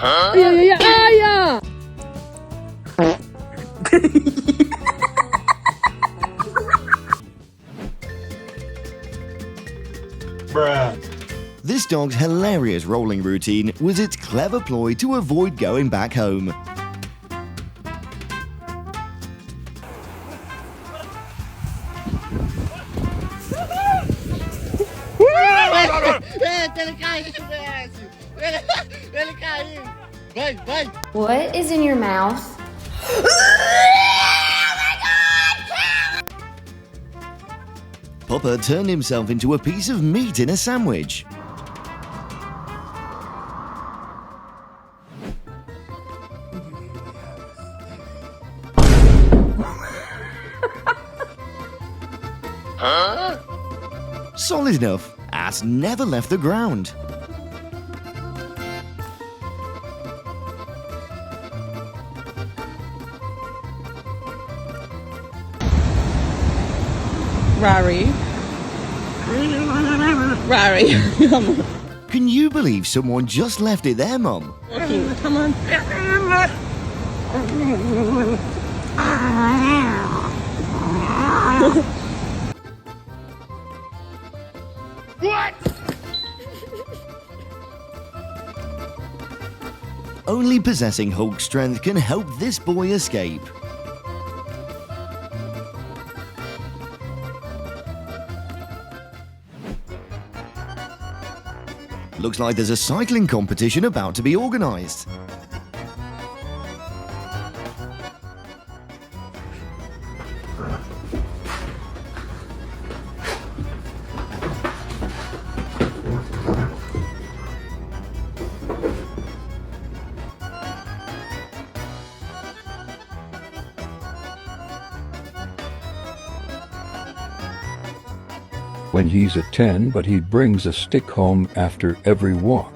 哎呀呀呀！哎呀！ This dog's hilarious rolling routine was its clever ploy to avoid going back home. What is in your mouth? Papa turned himself into a piece of meat in a sandwich. Solid enough, ass never left the ground. Rari. Can you believe someone just left it there, Mum? Come on. What? Only possessing Hulk strength can help this boy escape. Looks like there's a cycling competition about to be organised. When he's at 10, but he brings a stick home after every walk.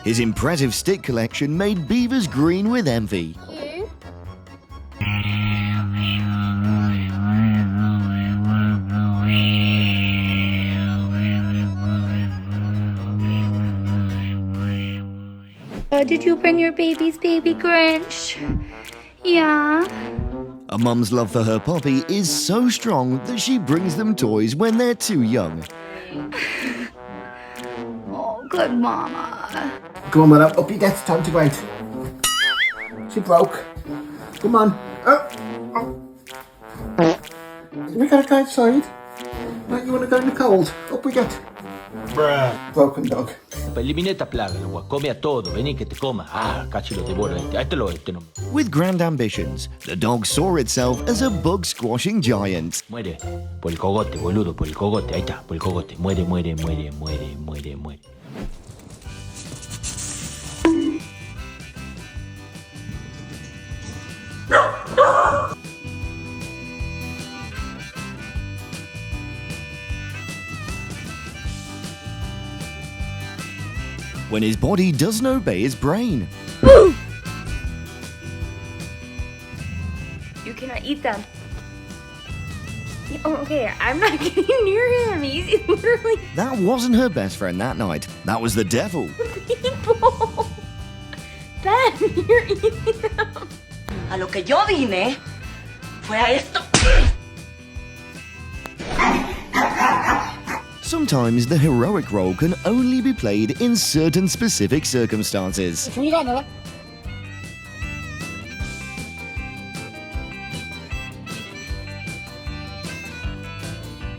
His impressive stick collection made beavers green with envy. Did you bring your baby's baby Grinch? Yeah. A mum's love for her puppy is so strong that she brings them toys when they're too young. Oh, good mama. Come on, mother, up you get, time to wait. She broke. Come on. We gotta go outside. Right, you wanna go in the cold? Up we get. Bruh. Broken dog. Elimina esta plaga, agua. Come a todo. Vení que te coma. Ah, casi lo devoro. Este no. With grand ambitions, the dog saw itself as a bug-squashing giant. Muere. Por el cogote, boludo. Por el cogote. Ahí está. Por el cogote. Muere. When his body doesn't obey his brain. You cannot eat them. Oh, okay, I'm not getting near him. He's literally That wasn't her best friend that night. That was the devil. people. Ben, you're eating them. A lo que yo vine fue a esto. Sometimes the heroic role can only be played in certain specific circumstances.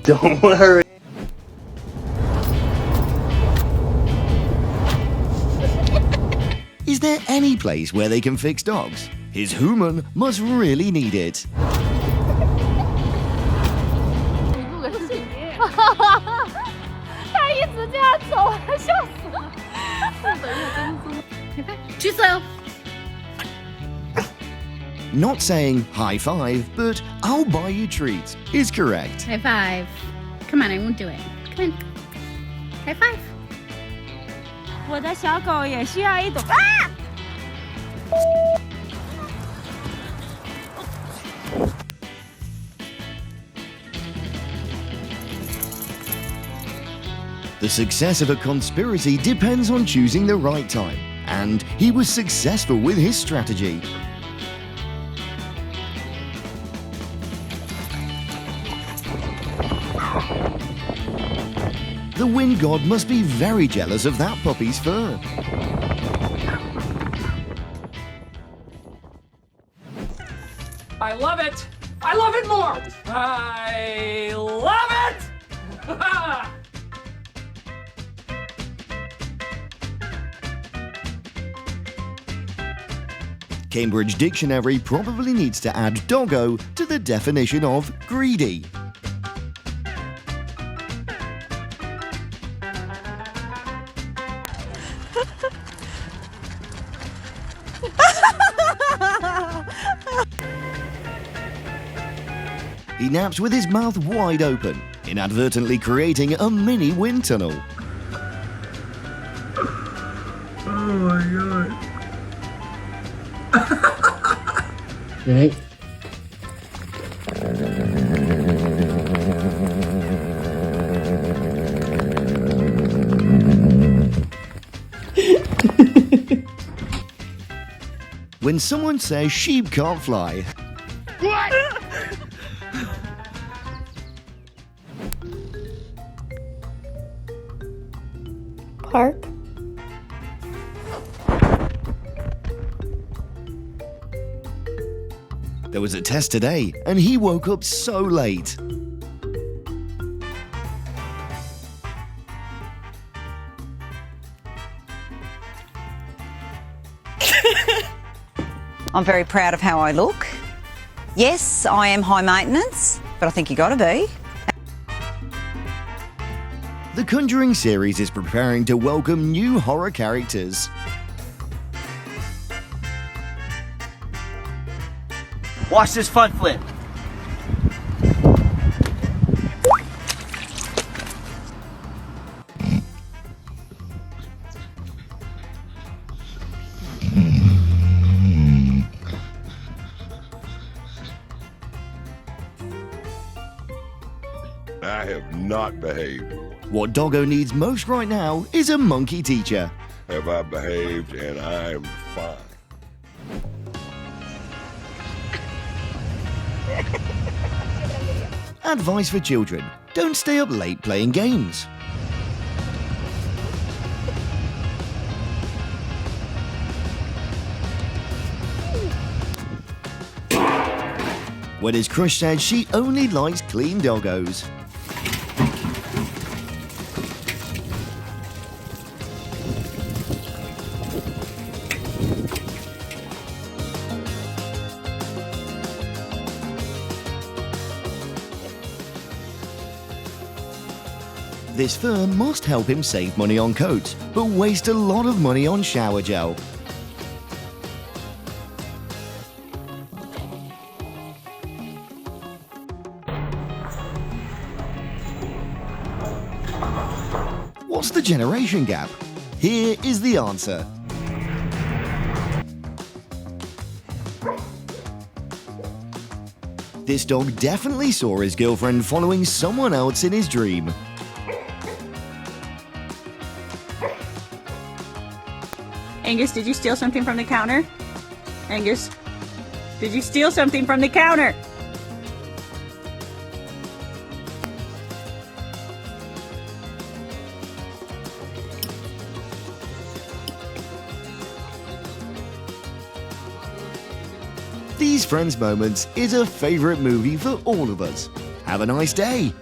Don't worry. Is there any place where they can fix dogs? His human must really need it. Not saying high five, but I'll buy you treats is correct. High five. Come on, I won't do it. Come on. High five. 我的小狗也需要一朵啊！ The success of a conspiracy depends on choosing the right time and he was successful with his strategy. The wind god must be very jealous of that puppy's fur. I love it! I love it more! I love it! Cambridge Dictionary probably needs to add doggo to the definition of greedy. He naps with his mouth wide open, inadvertently creating a mini wind tunnel. Oh my god. Right. When someone says sheep can't fly, What? Park. there was a test today and he woke up so late. I'm very proud of how I look. Yes, I am high maintenance, but I think you gotta be. The Conjuring series is preparing to welcome new horror characters. Watch this front flip. I have not behaved. What Doggo needs most right now is a monkey teacher. Have I behaved? And I'm fine. Advice for children: don't stay up late playing games. When his crush said she only likes clean doggos. This fur must help him save money on coats, but waste a lot of money on shower gel. What's the generation gap? Here is the answer. This dog definitely saw his girlfriend following someone else in his dream. Angus, did you steal something from the counter? Angus, did you steal something from the counter? These Friends Moments is a favourite movie for all of us. Have a nice day.